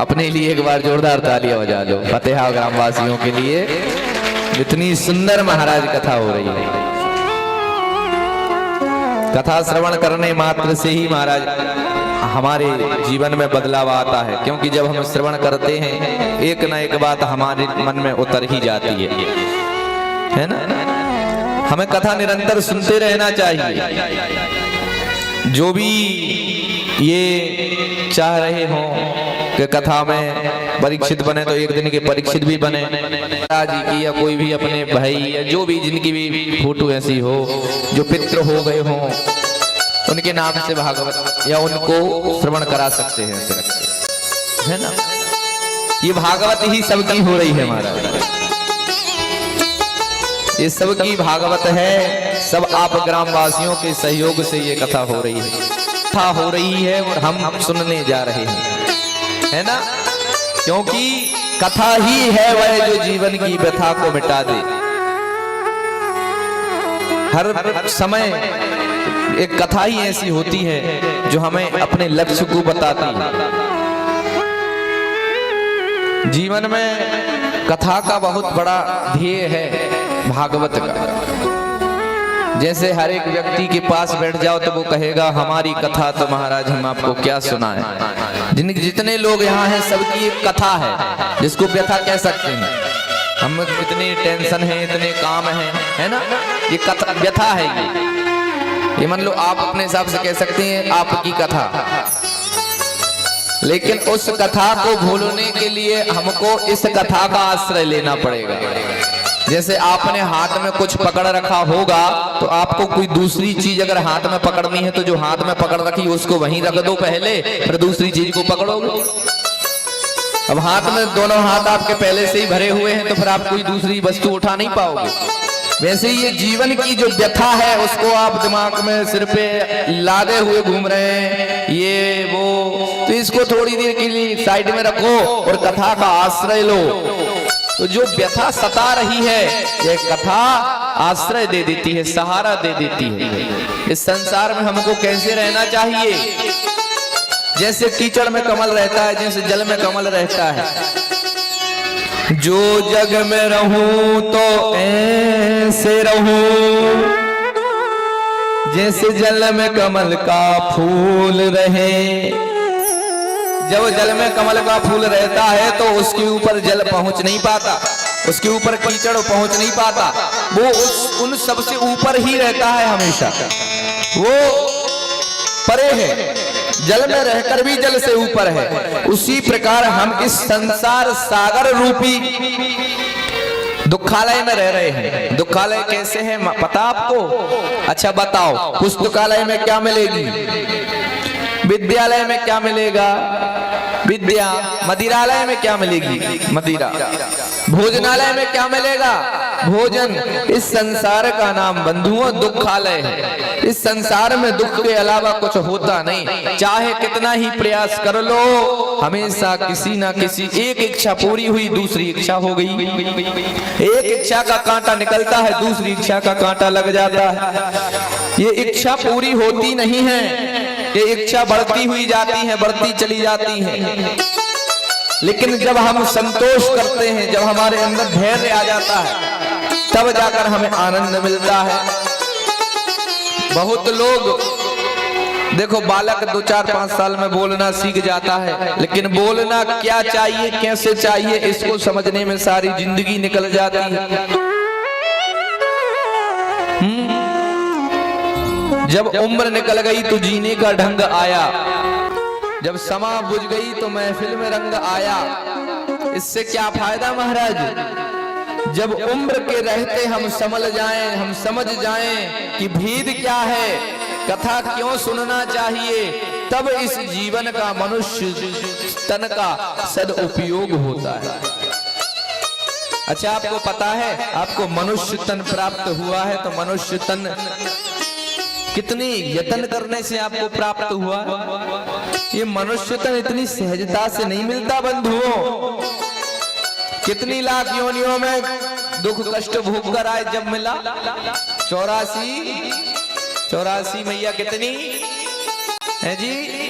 अपने लिए एक बार जोरदार तालियां बजा लो फतेहा ग्रामवासियों के लिए। इतनी सुंदर महाराज कथा हो रही है। कथा श्रवण करने मात्र से ही महाराज हमारे जीवन में बदलाव आता है, क्योंकि जब हम श्रवण करते हैं एक ना एक बात हमारे मन में उतर ही जाती है ना। हमें कथा निरंतर सुनते रहना चाहिए। जो भी ये चाह रहे हों कि कथा में परीक्षित बने तो एक दिन के परीक्षित भी बने, जी की या कोई भी अपने भाई या जो भी जिनकी भी फोटो ऐसी हो जो पितृ हो गए हों उनके नाम से भागवत या उनको श्रवण करा सकते हैं, है ना। ये भागवत ही सबकी हो रही है महाराज, ये सबकी भागवत है। सब आप ग्रामवासियों के सहयोग से ये कथा हो रही है, कथा हो रही है और हम सुनने जा रहे हैं, है ना। क्योंकि कथा ही है वह जो जीवन की व्यथा को मिटा दे। हर समय एक कथा ही ऐसी होती है जो हमें अपने लक्ष्य को बताती है। जीवन में कथा का बहुत बड़ा ध्येय है भागवत का। जैसे हर एक व्यक्ति के पास बैठ जाओ तो वो कहेगा हमारी कथा तो महाराज हम आपको क्या सुनाएं। जितने लोग यहाँ हैं सबकी एक कथा है जिसको व्यथा कह सकते हैं। हम इतने टेंशन है, इतने काम है ना, ये कथा व्यथा है। ये मान लो आप अपने हिसाब से कह सकते हैं आपकी कथा, लेकिन उस कथा को भूलने के लिए हमको इस कथा का आश्रय लेना पड़ेगा। जैसे आपने हाथ में कुछ पकड़ रखा होगा तो आपको कोई दूसरी चीज अगर हाथ में पकड़नी है तो जो हाथ में पकड़ रखी उसको वहीं रख दो पहले, फिर दूसरी चीज को पकड़ोगे। अब हाथ में दोनों हाथ आपके पहले से ही भरे हुए हैं तो फिर आप कोई दूसरी वस्तु उठा नहीं पाओगे। वैसे ये जीवन की जो व्यथा है उसको आप दिमाग में सिर पे लादे हुए घूम रहे हैं, ये वो, तो इसको थोड़ी देर के लिए साइड में रखो और कथा का आश्रय लो। तो जो व्यथा सता रही है ये कथा आश्रय दे देती है, सहारा दे देती है। इस संसार में हमको कैसे रहना चाहिए, जैसे कीचड़ में कमल रहता है, जैसे जल में कमल रहता है। जो जग में रहूं तो ऐसे रहूं जैसे जल में कमल का फूल रहे। जब जल में कमल का फूल रहता है तो उसके ऊपर जल पहुंच नहीं पाता, उसके ऊपर कीचड़ पहुंच नहीं पाता, वो उन सबसे ऊपर ही रहता है, हमेशा वो परे है, जल में रहकर भी जल से ऊपर है। उसी प्रकार हम इस संसार सागर रूपी दुखालय में रह रहे हैं। दुखालय कैसे है पता आपको? अच्छा बताओ, पुस्तकालय में क्या मिलेगी? विद्यालय में क्या मिलेगा? विद्या। मदिरालय में क्या मिलेगी? मदिरा। भोजनालय में क्या मिलेगा? भोजन। इस संसार का नाम बंधुओं दुखालय है। इस संसार में दुख के अलावा कुछ होता नहीं। चाहे कितना ही प्रयास कर लो, हमेशा किसी ना किसी, एक इच्छा पूरी हुई दूसरी इच्छा हो गई, एक इच्छा का कांटा निकलता है दूसरी इच्छा का कांटा लग जाता है। ये इच्छा पूरी होती नहीं है, ये इच्छा बढ़ती हुई जाती है, बढ़ती चली जाती है। लेकिन जब हम संतोष करते हैं, जब हमारे अंदर धैर्य आ जाता है, तब जाकर हमें आनंद मिलता है। बहुत लोग देखो, बालक 2, 4, 5 साल में बोलना सीख जाता है, लेकिन बोलना क्या चाहिए, कैसे चाहिए, इसको समझने में सारी जिंदगी निकल जाती है। जब उम्र निकल गई तो जीने का ढंग आया, जब समा बुझ गई तो महफिल में रंग आया। इससे क्या फायदा महाराज? जब उम्र के रहते हम समझ जाएं कि भेद क्या है, कथा क्यों सुनना चाहिए, तब इस जीवन का मनुष्य तन का सदुपयोग होता है। अच्छा, आपको पता है आपको मनुष्य तन प्राप्त हुआ है तो मनुष्य तन कितनी यत्न करने से आपको प्राप्त हुआ? ये मनुष्य तन इतनी सहजता से नहीं मिलता बंधुओं। कितनी लाख योनियों में दुख कष्ट भोग कर आए, जब मिला 84 मैया कितनी है जी?